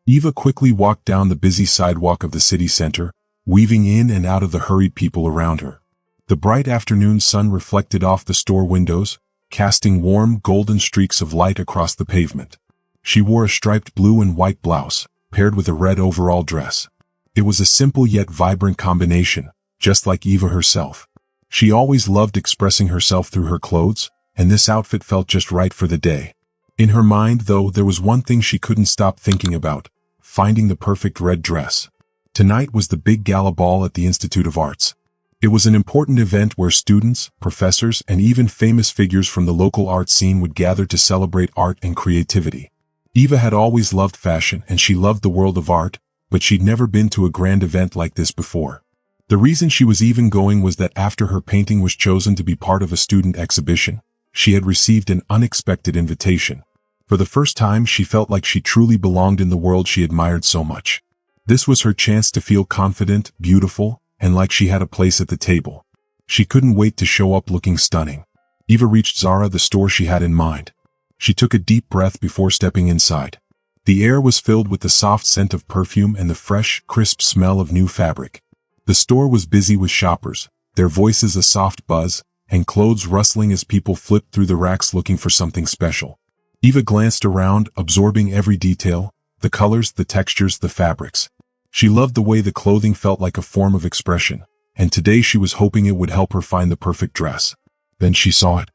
Eva quickly walked down the busy sidewalk of the city center, weaving in and out of the hurried people around her. The bright afternoon sun reflected off the store windows, casting warm, golden streaks of light across the pavement. She wore a striped blue and white blouse, paired with a red overall dress. It was a simple yet vibrant combination, just like Eva herself. She always loved expressing herself through her clothes, and this outfit felt just right for the day. In her mind, though, there was one thing she couldn't stop thinking about: finding the perfect red dress. Tonight was the big gala ball at the Institute of Arts. It was an important event where students, professors, and even famous figures from the local art scene would gather to celebrate art and creativity. Eva had always loved fashion and she loved the world of art, but she'd never been to a grand event like this before. The reason she was even going was that after her painting was chosen to be part of a student exhibition, she had received an unexpected invitation. For the first time, she felt like she truly belonged in the world she admired so much. This was her chance to feel confident, beautiful, and like she had a place at the table. She couldn't wait to show up looking stunning. Eva reached Zara, the store she had in mind. She took a deep breath before stepping inside. The air was filled with the soft scent of perfume and the fresh, crisp smell of new fabric. The store was busy with shoppers, their voices a soft buzz, and clothes rustling as people flipped through the racks looking for something special. Eva glanced around, absorbing every detail, the colors, the textures, the fabrics. She loved the way the clothing felt like a form of expression, and today she was hoping it would help her find the perfect dress. Then she saw it.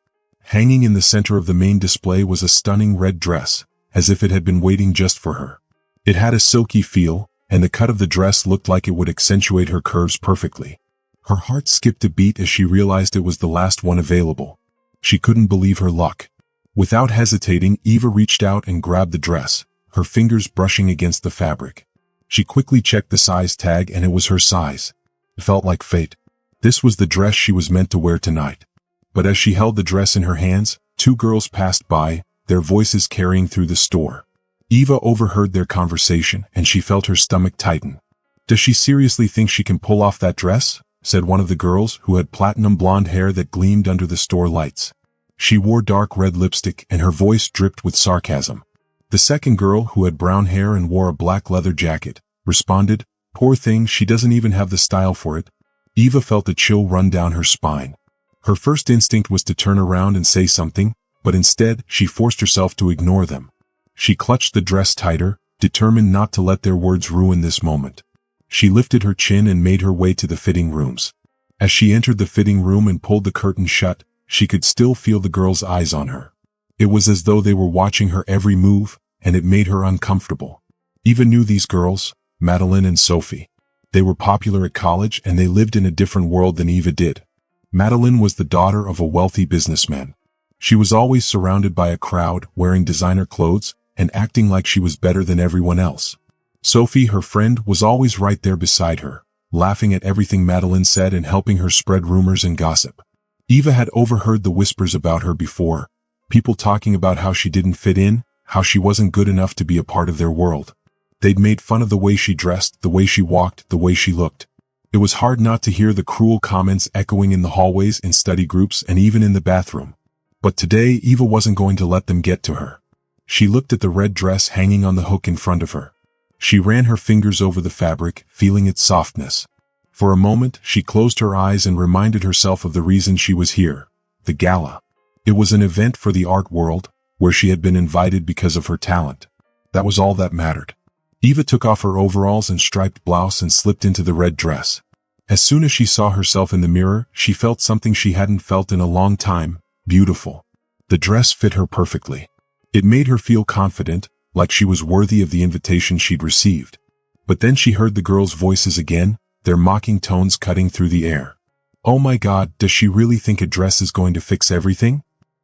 Hanging in the center of the main display was a stunning red dress, as if it had been waiting just for her. It had a silky feel, and the cut of the dress looked like it would accentuate her curves perfectly. Her heart skipped a beat as she realized it was the last one available. She couldn't believe her luck. Without hesitating, Eva reached out and grabbed the dress, her fingers brushing against the fabric. She quickly checked the size tag and it was her size. It felt like fate. This was the dress she was meant to wear tonight. But as she held the dress in her hands, two girls passed by, their voices carrying through the store. Eva overheard their conversation and she felt her stomach tighten. "Does she seriously think she can pull off that dress?" said one of the girls, who had platinum blonde hair that gleamed under the store lights. She wore dark red lipstick and her voice dripped with sarcasm. The second girl, who had brown hair and wore a black leather jacket, responded, "Poor thing, she doesn't even have the style for it." Eva felt a chill run down her spine. Her first instinct was to turn around and say something, but instead, she forced herself to ignore them. She clutched the dress tighter, determined not to let their words ruin this moment. She lifted her chin and made her way to the fitting rooms. As she entered the fitting room and pulled the curtain shut, she could still feel the girls' eyes on her. It was as though they were watching her every move, and it made her uncomfortable. Eva knew these girls, Madeline and Sophie. They were popular at college and they lived in a different world than Eva did. Madeline was the daughter of a wealthy businessman. She was always surrounded by a crowd, wearing designer clothes, and acting like she was better than everyone else. Sophie, her friend, was always right there beside her, laughing at everything Madeline said and helping her spread rumors and gossip. Eva had overheard the whispers about her before, people talking about how she didn't fit in, how she wasn't good enough to be a part of their world. They'd made fun of the way she dressed, the way she walked, the way she looked. It was hard not to hear the cruel comments echoing in the hallways, in study groups, and even in the bathroom. But today, Eva wasn't going to let them get to her. She looked at the red dress hanging on the hook in front of her. She ran her fingers over the fabric, feeling its softness. For a moment, she closed her eyes and reminded herself of the reason she was here: the gala. It was an event for the art world, where she had been invited because of her talent. That was all that mattered. Eva took off her overalls and striped blouse and slipped into the red dress. As soon as she saw herself in the mirror, she felt something she hadn't felt in a long time: beautiful. The dress fit her perfectly. It made her feel confident, like she was worthy of the invitation she'd received. But then she heard the girls' voices again, their mocking tones cutting through the air. "Oh my God, does she really think a dress is going to fix everything?"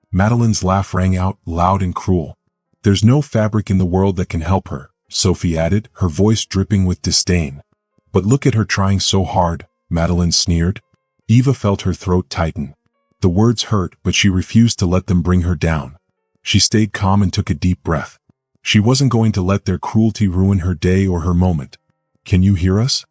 Madeline's laugh rang out, loud and cruel. "There's no fabric in the world that can help her," Sophie added, her voice dripping with disdain. "But look at her trying so hard," Madeline sneered. Eva felt her throat tighten. The words hurt, but she refused to let them bring her down. She stayed calm and took a deep breath. She wasn't going to let their cruelty ruin her day or her moment. "Can you hear us?"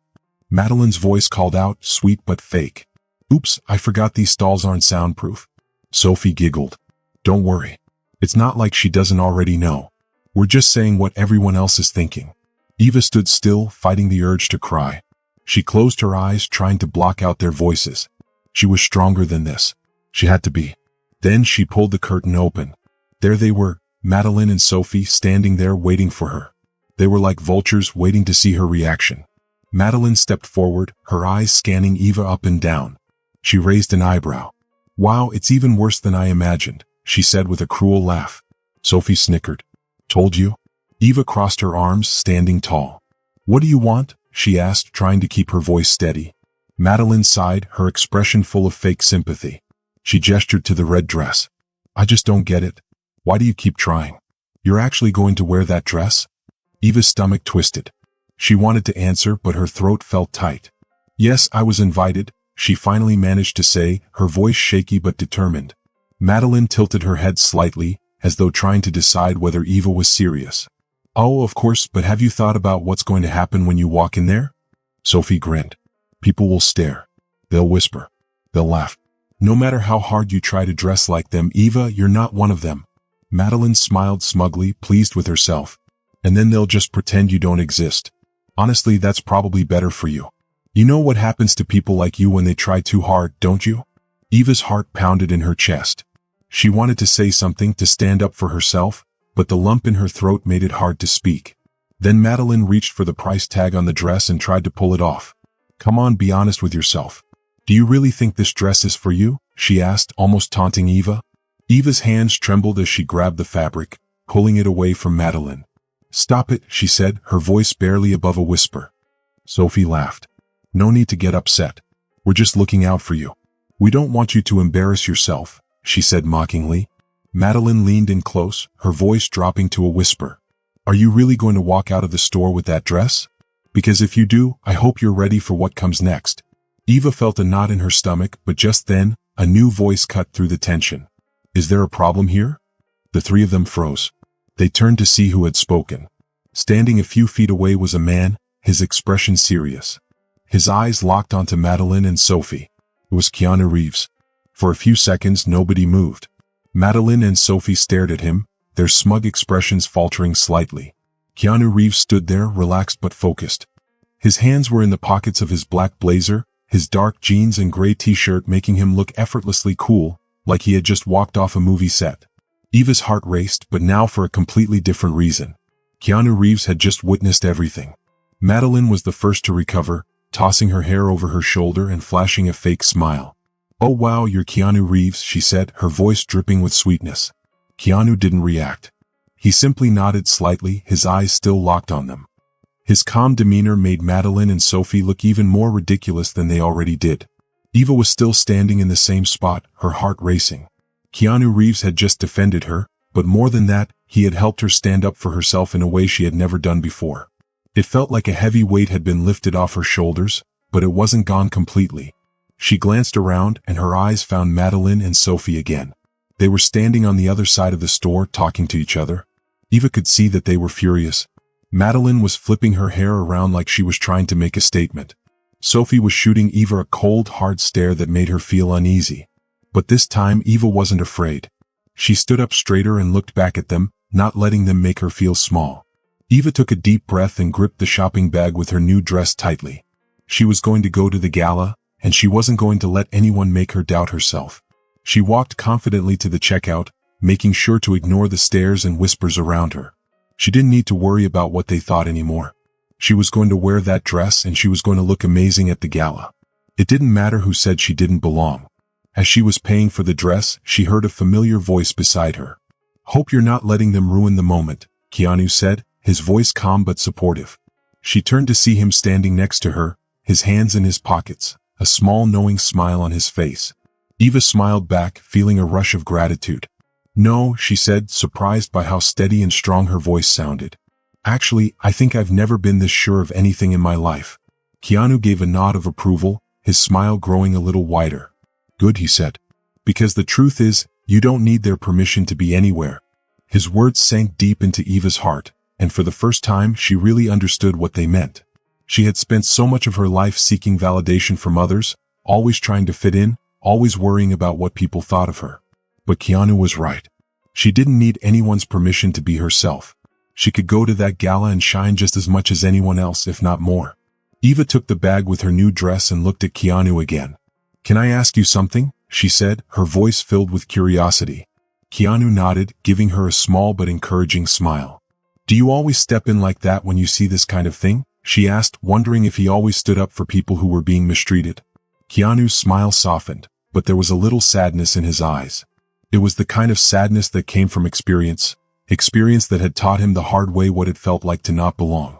Madeline's voice called out, sweet but fake. "Oops, I forgot these stalls aren't soundproof." Sophie giggled. "Don't worry. It's not like she doesn't already know. We're just saying what everyone else is thinking." Eva stood still, fighting the urge to cry. She closed her eyes, trying to block out their voices. She was stronger than this. She had to be. Then she pulled the curtain open. There they were, Madeline and Sophie, standing there waiting for her. They were like vultures waiting to see her reaction. Madeline stepped forward, her eyes scanning Eva up and down. She raised an eyebrow. "Wow, it's even worse than I imagined," she said with a cruel laugh. Sophie snickered. "Told you?" Eva crossed her arms, standing tall. "What do you want?" she asked, trying to keep her voice steady. Madeline sighed, her expression full of fake sympathy. She gestured to the red dress. "I just don't get it. Why do you keep trying? You're actually going to wear that dress?" Eva's stomach twisted. She wanted to answer, but her throat felt tight. "Yes, I was invited," she finally managed to say, her voice shaky but determined. Madeline tilted her head slightly, as though trying to decide whether Eva was serious. "Oh, of course, but have you thought about what's going to happen when you walk in there?" Sophie grinned. "People will stare. They'll whisper. They'll laugh. No matter how hard you try to dress like them, Eva, you're not one of them." Madeline smiled smugly, pleased with herself. "And then they'll just pretend you don't exist. Honestly, that's probably better for you. You know what happens to people like you when they try too hard, don't you?" Eva's heart pounded in her chest. She wanted to say something, to stand up for herself, but the lump in her throat made it hard to speak. Then Madeline reached for the price tag on the dress and tried to pull it off. "Come on, be honest with yourself. Do you really think this dress is for you?" she asked, almost taunting Eva. Eva's hands trembled as she grabbed the fabric, pulling it away from Madeline. "Stop it," she said, her voice barely above a whisper. Sophie laughed. "No need to get upset. We're just looking out for you. We don't want you to embarrass yourself," she said mockingly. Madeline leaned in close, her voice dropping to a whisper. "Are you really going to walk out of the store with that dress? Because if you do, I hope you're ready for what comes next." Eva felt a knot in her stomach, but just then, a new voice cut through the tension. "Is there a problem here?" The three of them froze. They turned to see who had spoken. Standing a few feet away was a man, his expression serious. His eyes locked onto Madeline and Sophie. It was Keanu Reeves. For a few seconds, nobody moved. Madeline and Sophie stared at him, their smug expressions faltering slightly. Keanu Reeves stood there, relaxed but focused. His hands were in the pockets of his black blazer, his dark jeans and gray t-shirt making him look effortlessly cool, like he had just walked off a movie set. Eva's heart raced, but now for a completely different reason. Keanu Reeves had just witnessed everything. Madeline was the first to recover, tossing her hair over her shoulder and flashing a fake smile. "Oh wow, you're Keanu Reeves," she said, her voice dripping with sweetness. Keanu didn't react. He simply nodded slightly, his eyes still locked on them. His calm demeanor made Madeline and Sophie look even more ridiculous than they already did. Eva was still standing in the same spot, her heart racing. Keanu Reeves had just defended her, but more than that, he had helped her stand up for herself in a way she had never done before. It felt like a heavy weight had been lifted off her shoulders, but it wasn't gone completely. She glanced around, and her eyes found Madeline and Sophie again. They were standing on the other side of the store, talking to each other. Eva could see that they were furious. Madeline was flipping her hair around like she was trying to make a statement. Sophie was shooting Eva a cold, hard stare that made her feel uneasy. But this time Eva wasn't afraid. She stood up straighter and looked back at them, not letting them make her feel small. Eva took a deep breath and gripped the shopping bag with her new dress tightly. She was going to go to the gala, and she wasn't going to let anyone make her doubt herself. She walked confidently to the checkout, making sure to ignore the stares and whispers around her. She didn't need to worry about what they thought anymore. She was going to wear that dress and she was going to look amazing at the gala. It didn't matter who said she didn't belong. As she was paying for the dress, she heard a familiar voice beside her. "Hope you're not letting them ruin the moment," Keanu said, his voice calm but supportive. She turned to see him standing next to her, his hands in his pockets, a small knowing smile on his face. Eva smiled back, feeling a rush of gratitude. "No," she said, surprised by how steady and strong her voice sounded. "Actually, I think I've never been this sure of anything in my life." Keanu gave a nod of approval, his smile growing a little wider. "Good," he said. "Because the truth is, you don't need their permission to be anywhere." His words sank deep into Eva's heart, and for the first time she really understood what they meant. She had spent so much of her life seeking validation from others, always trying to fit in, always worrying about what people thought of her. But Keanu was right. She didn't need anyone's permission to be herself. She could go to that gala and shine just as much as anyone else, if not more. Eva took the bag with her new dress and looked at Keanu again. "Can I ask you something?" she said, her voice filled with curiosity. Keanu nodded, giving her a small but encouraging smile. "Do you always step in like that when you see this kind of thing?" she asked, wondering if he always stood up for people who were being mistreated. Keanu's smile softened, but there was a little sadness in his eyes. It was the kind of sadness that came from experience that had taught him the hard way what it felt like to not belong.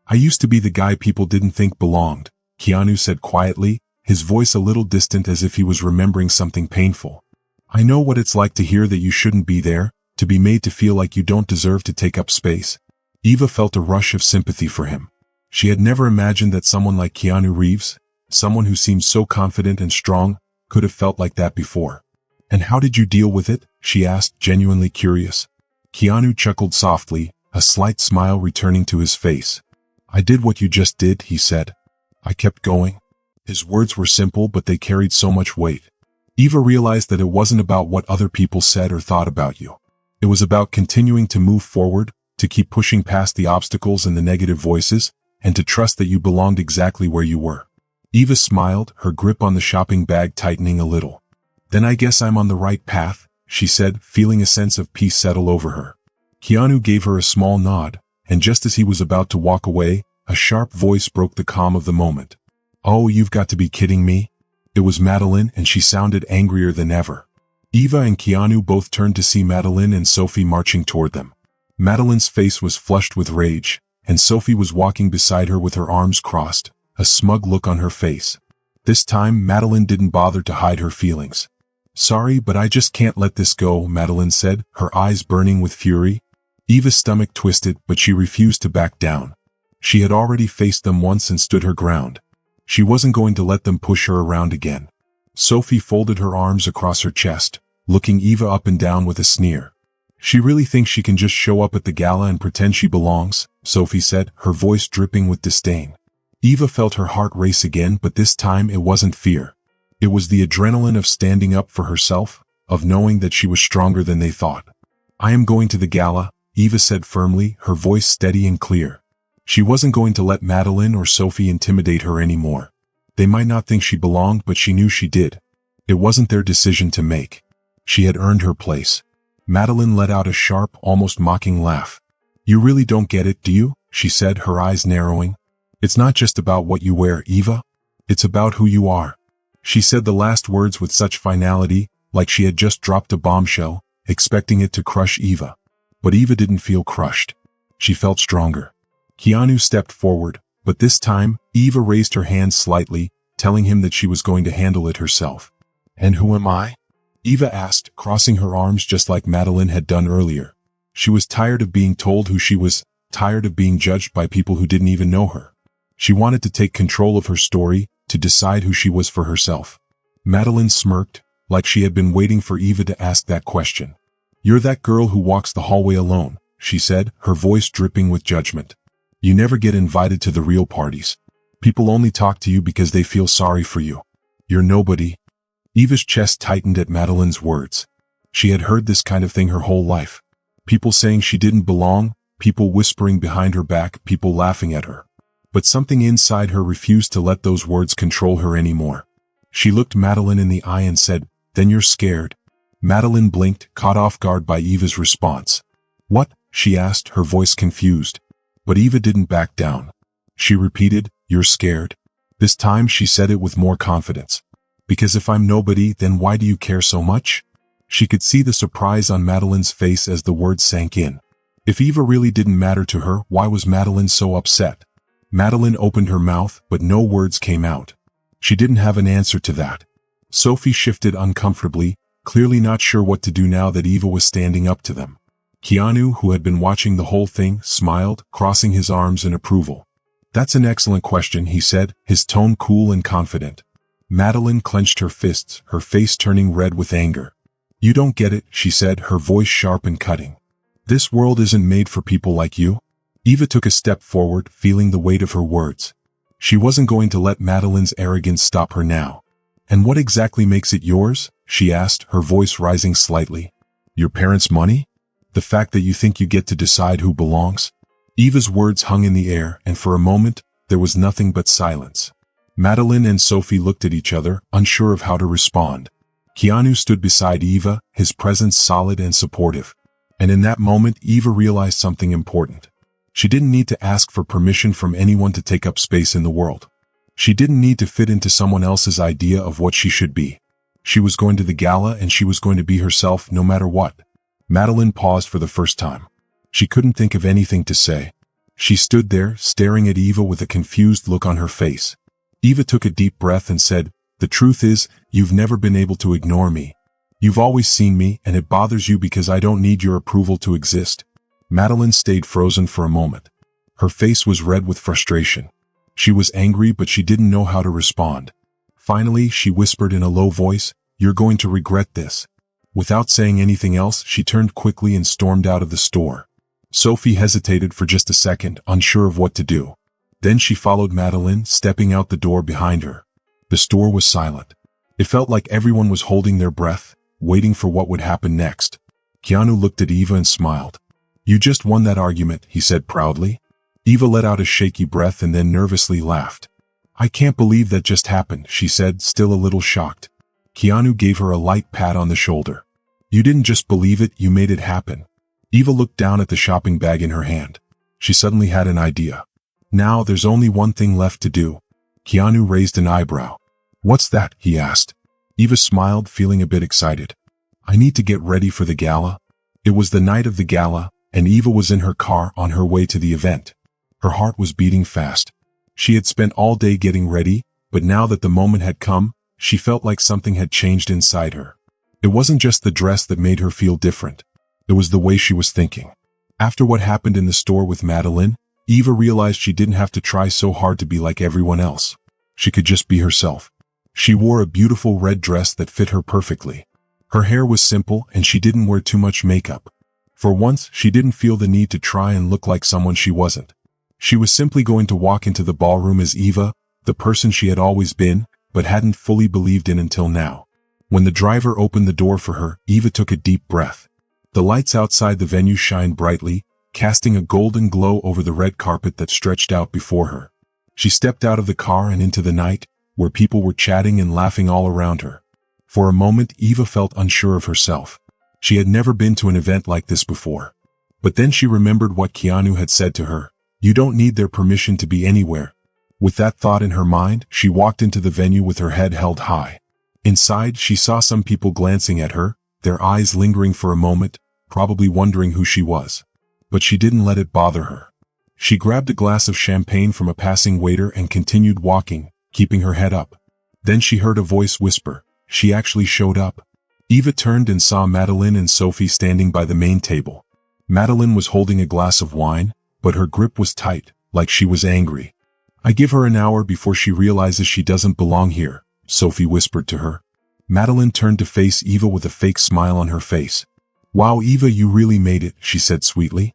"I used to be the guy people didn't think belonged," Keanu said quietly, his voice a little distant as if he was remembering something painful. "I know what it's like to hear that you shouldn't be there, to be made to feel like you don't deserve to take up space." Eva felt a rush of sympathy for him. She had never imagined that someone like Keanu Reeves, someone who seemed so confident and strong, could have felt like that before. "And how did you deal with it?" she asked, genuinely curious. Keanu chuckled softly, a slight smile returning to his face. "I did what you just did," he said. "I kept going." His words were simple, but they carried so much weight. Eva realized that it wasn't about what other people said or thought about you. It was about continuing to move forward, to keep pushing past the obstacles and the negative voices, and to trust that you belonged exactly where you were. Eva smiled, her grip on the shopping bag tightening a little. "Then I guess I'm on the right path," she said, feeling a sense of peace settle over her. Keanu gave her a small nod, and just as he was about to walk away, a sharp voice broke the calm of the moment. "Oh, you've got to be kidding me." It was Madeline, and she sounded angrier than ever. Eva and Keanu both turned to see Madeline and Sophie marching toward them. Madeline's face was flushed with rage, and Sophie was walking beside her with her arms crossed, a smug look on her face. This time, Madeline didn't bother to hide her feelings. "Sorry, but I just can't let this go," Madeline said, her eyes burning with fury. Eva's stomach twisted, but she refused to back down. She had already faced them once and stood her ground. She wasn't going to let them push her around again. Sophie folded her arms across her chest, looking Eva up and down with a sneer. "She really thinks she can just show up at the gala and pretend she belongs," Sophie said, her voice dripping with disdain. Eva felt her heart race again, but this time it wasn't fear. It was the adrenaline of standing up for herself, of knowing that she was stronger than they thought. "I am going to the gala," Eva said firmly, her voice steady and clear. She wasn't going to let Madeline or Sophie intimidate her anymore. They might not think she belonged, but she knew she did. It wasn't their decision to make. She had earned her place. Madeline let out a sharp, almost mocking laugh. "You really don't get it, do you?" she said, her eyes narrowing. "It's not just about what you wear, Eva. It's about who you are." She said the last words with such finality, like she had just dropped a bombshell, expecting it to crush Eva. But Eva didn't feel crushed. She felt stronger. Keanu stepped forward, but this time, Eva raised her hand slightly, telling him that she was going to handle it herself. "And who am I?" Eva asked, crossing her arms just like Madeline had done earlier. She was tired of being told who she was, tired of being judged by people who didn't even know her. She wanted to take control of her story, to decide who she was for herself. Madeline smirked, like she had been waiting for Eva to ask that question. "You're that girl who walks the hallway alone," she said, her voice dripping with judgment. "You never get invited to the real parties. People only talk to you because they feel sorry for you. You're nobody." Eva's chest tightened at Madeline's words. She had heard this kind of thing her whole life. People saying she didn't belong, people whispering behind her back, people laughing at her. But something inside her refused to let those words control her anymore. She looked Madeline in the eye and said, "Then you're scared?" Madeline blinked, caught off guard by Eva's response. "What?" she asked, her voice confused. But Eva didn't back down. She repeated, "You're scared?" This time she said it with more confidence. "Because if I'm nobody, then why do you care so much?" She could see the surprise on Madeline's face as the words sank in. If Eva really didn't matter to her, why was Madeline so upset? Madeline opened her mouth, but no words came out. She didn't have an answer to that. Sophie shifted uncomfortably, clearly not sure what to do now that Eva was standing up to them. Keanu, who had been watching the whole thing, smiled, crossing his arms in approval. "That's an excellent question," he said, his tone cool and confident. Madeline clenched her fists, her face turning red with anger. "You don't get it," she said, her voice sharp and cutting. "This world isn't made for people like you." Eva took a step forward, feeling the weight of her words. She wasn't going to let Madeline's arrogance stop her now. "And what exactly makes it yours?" she asked, her voice rising slightly. "Your parents' money?" The fact that you think you get to decide who belongs? Eva's words hung in the air, and for a moment, there was nothing but silence. Madeline and Sophie looked at each other, unsure of how to respond. Keanu stood beside Eva, his presence solid and supportive. And in that moment, Eva realized something important. She didn't need to ask for permission from anyone to take up space in the world. She didn't need to fit into someone else's idea of what she should be. She was going to the gala and she was going to be herself no matter what. Madeline paused for the first time. She couldn't think of anything to say. She stood there, staring at Eva with a confused look on her face. Eva took a deep breath and said, "The truth is, you've never been able to ignore me. You've always seen me, and it bothers you because I don't need your approval to exist." Madeline stayed frozen for a moment. Her face was red with frustration. She was angry, but she didn't know how to respond. Finally, she whispered in a low voice, "You're going to regret this." Without saying anything else, she turned quickly and stormed out of the store. Sophie hesitated for just a second, unsure of what to do. Then she followed Madeline, stepping out the door behind her. The store was silent. It felt like everyone was holding their breath, waiting for what would happen next. Keanu looked at Eva and smiled. "You just won that argument," he said proudly. Eva let out a shaky breath and then nervously laughed. "I can't believe that just happened," she said, still a little shocked. Keanu gave her a light pat on the shoulder. "You didn't just believe it, you made it happen." Eva looked down at the shopping bag in her hand. She suddenly had an idea. "Now there's only one thing left to do." Keanu raised an eyebrow. "What's that?" he asked. Eva smiled, feeling a bit excited. "I need to get ready for the gala." It was the night of the gala, and Eva was in her car on her way to the event. Her heart was beating fast. She had spent all day getting ready, but now that the moment had come, she felt like something had changed inside her. It wasn't just the dress that made her feel different. It was the way she was thinking. After what happened in the store with Madeline, Eva realized she didn't have to try so hard to be like everyone else. She could just be herself. She wore a beautiful red dress that fit her perfectly. Her hair was simple and she didn't wear too much makeup. For once, she didn't feel the need to try and look like someone she wasn't. She was simply going to walk into the ballroom as Eva, the person she had always been, but hadn't fully believed in until now. When the driver opened the door for her, Eva took a deep breath. The lights outside the venue shined brightly, casting a golden glow over the red carpet that stretched out before her. She stepped out of the car and into the night, where people were chatting and laughing all around her. For a moment, Eva felt unsure of herself. She had never been to an event like this before. But then she remembered what Keanu had said to her. "You don't need their permission to be anywhere." With that thought in her mind, she walked into the venue with her head held high. Inside, she saw some people glancing at her, their eyes lingering for a moment, probably wondering who she was. But she didn't let it bother her. She grabbed a glass of champagne from a passing waiter and continued walking, keeping her head up. Then she heard a voice whisper, "She actually showed up." Eva turned and saw Madeline and Sophie standing by the main table. Madeline was holding a glass of wine, but her grip was tight, like she was angry. "I give her an hour before she realizes she doesn't belong here," Sophie whispered to her. Madeline turned to face Eva with a fake smile on her face. "Wow, Eva, you really made it," she said sweetly.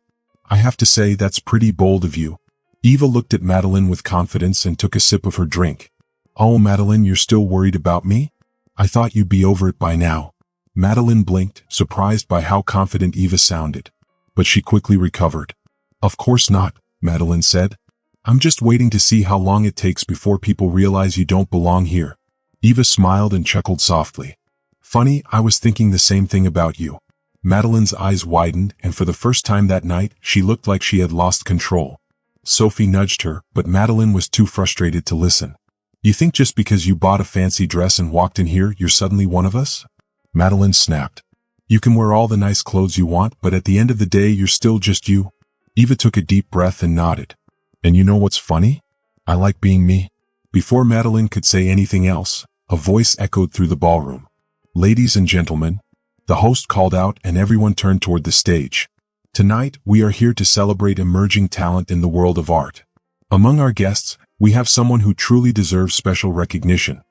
"I have to say that's pretty bold of you." Eva looked at Madeline with confidence and took a sip of her drink. "Oh, Madeline, you're still worried about me? I thought you'd be over it by now." Madeline blinked, surprised by how confident Eva sounded. But she quickly recovered. "Of course not," Madeline said. "I'm just waiting to see how long it takes before people realize you don't belong here." Eva smiled and chuckled softly. "Funny, I was thinking the same thing about you." Madeline's eyes widened, and for the first time that night, she looked like she had lost control. Sophie nudged her, but Madeline was too frustrated to listen. "You think just because you bought a fancy dress and walked in here, you're suddenly one of us?" Madeline snapped. "You can wear all the nice clothes you want, but at the end of the day, you're still just you." Eva took a deep breath and nodded. "And you know what's funny? I like being me." Before Madeline could say anything else, a voice echoed through the ballroom. "Ladies and gentlemen," the host called out, and everyone turned toward the stage. "Tonight, we are here to celebrate emerging talent in the world of art. Among our guests, we have someone who truly deserves special recognition.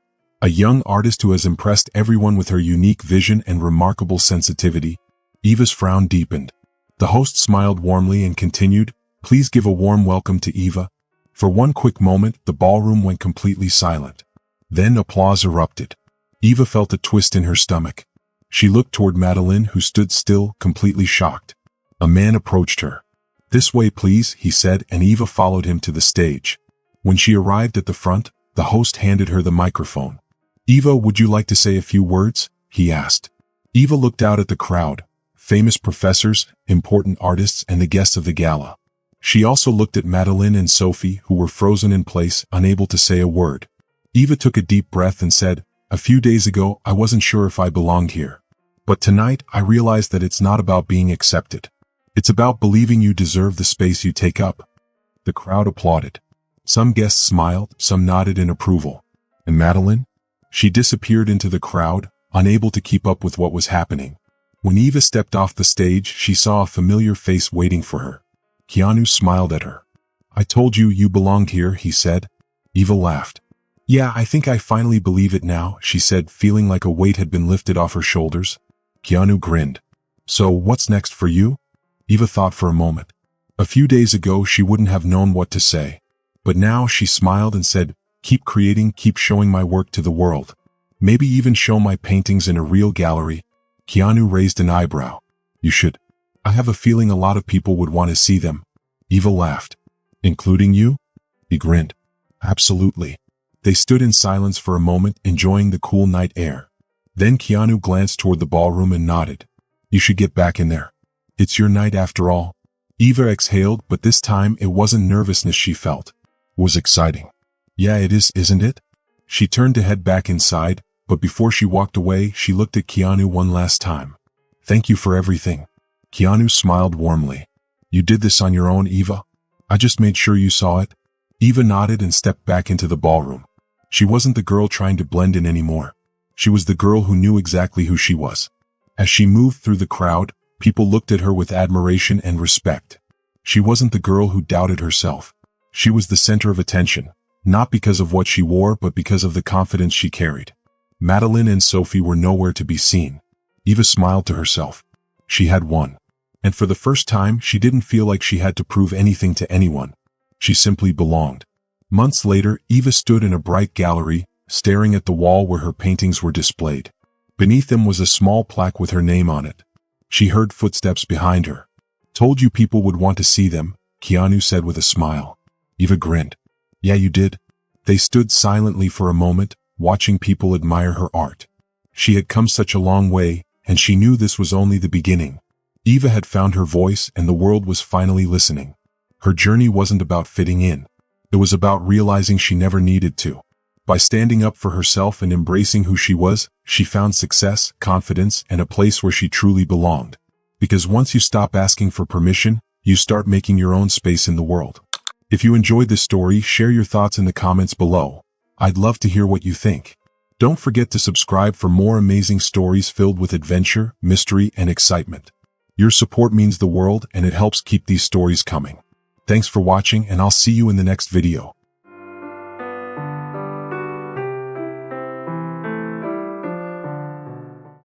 A young artist who has impressed everyone with her unique vision and remarkable sensitivity." Eva's frown deepened. The host smiled warmly and continued, "Please give a warm welcome to Eva." For one quick moment, the ballroom went completely silent. Then applause erupted. Eva felt a twist in her stomach. She looked toward Madeline, who stood still, completely shocked. A man approached her. "This way, please," he said, and Eva followed him to the stage. When she arrived at the front, the host handed her the microphone. "Eva, would you like to say a few words?" he asked. Eva looked out at the crowd, famous professors, important artists, and the guests of the gala. She also looked at Madeline and Sophie, who were frozen in place, unable to say a word. Eva took a deep breath and said, "A few days ago, I wasn't sure if I belonged here. But tonight, I realized that it's not about being accepted. It's about believing you deserve the space you take up." The crowd applauded. Some guests smiled, some nodded in approval. And Madeline? She disappeared into the crowd, unable to keep up with what was happening. When Eva stepped off the stage, she saw a familiar face waiting for her. Keanu smiled at her. "I told you you belonged here," he said. Eva laughed. "Yeah, I think I finally believe it now," she said, feeling like a weight had been lifted off her shoulders. Keanu grinned. "So, what's next for you?" Eva thought for a moment. A few days ago, she wouldn't have known what to say. But now she smiled and said, "Keep creating, keep showing my work to the world. Maybe even show my paintings in a real gallery." Keanu raised an eyebrow. "You should. I have a feeling a lot of people would want to see them." Eva laughed. "Including you?" He grinned. "Absolutely." They stood in silence for a moment, enjoying the cool night air. Then Keanu glanced toward the ballroom and nodded. "You should get back in there. It's your night after all." Eva exhaled, but this time it wasn't nervousness she felt. It was exciting. "Yeah, it is, isn't it?" She turned to head back inside, but before she walked away, she looked at Keanu one last time. "Thank you for everything." Keanu smiled warmly. "You did this on your own, Eva? I just made sure you saw it." Eva nodded and stepped back into the ballroom. She wasn't the girl trying to blend in anymore. She was the girl who knew exactly who she was. As she moved through the crowd, people looked at her with admiration and respect. She wasn't the girl who doubted herself. She was the center of attention, not because of what she wore but because of the confidence she carried. Madeline and Sophie were nowhere to be seen. Eva smiled to herself. She had won. And for the first time, she didn't feel like she had to prove anything to anyone. She simply belonged. Months later, Eva stood in a bright gallery, staring at the wall where her paintings were displayed. Beneath them was a small plaque with her name on it. She heard footsteps behind her. "Told you people would want to see them," Keanu said with a smile. Eva grinned. "Yeah, you did." They stood silently for a moment, watching people admire her art. She had come such a long way, and she knew this was only the beginning. Eva had found her voice, and the world was finally listening. Her journey wasn't about fitting in. It was about realizing she never needed to. By standing up for herself and embracing who she was, she found success, confidence, and a place where she truly belonged. Because once you stop asking for permission, you start making your own space in the world. If you enjoyed this story, share your thoughts in the comments below. I'd love to hear what you think. Don't forget to subscribe for more amazing stories filled with adventure, mystery, and excitement. Your support means the world, and it helps keep these stories coming. Thanks for watching, and I'll see you in the next video.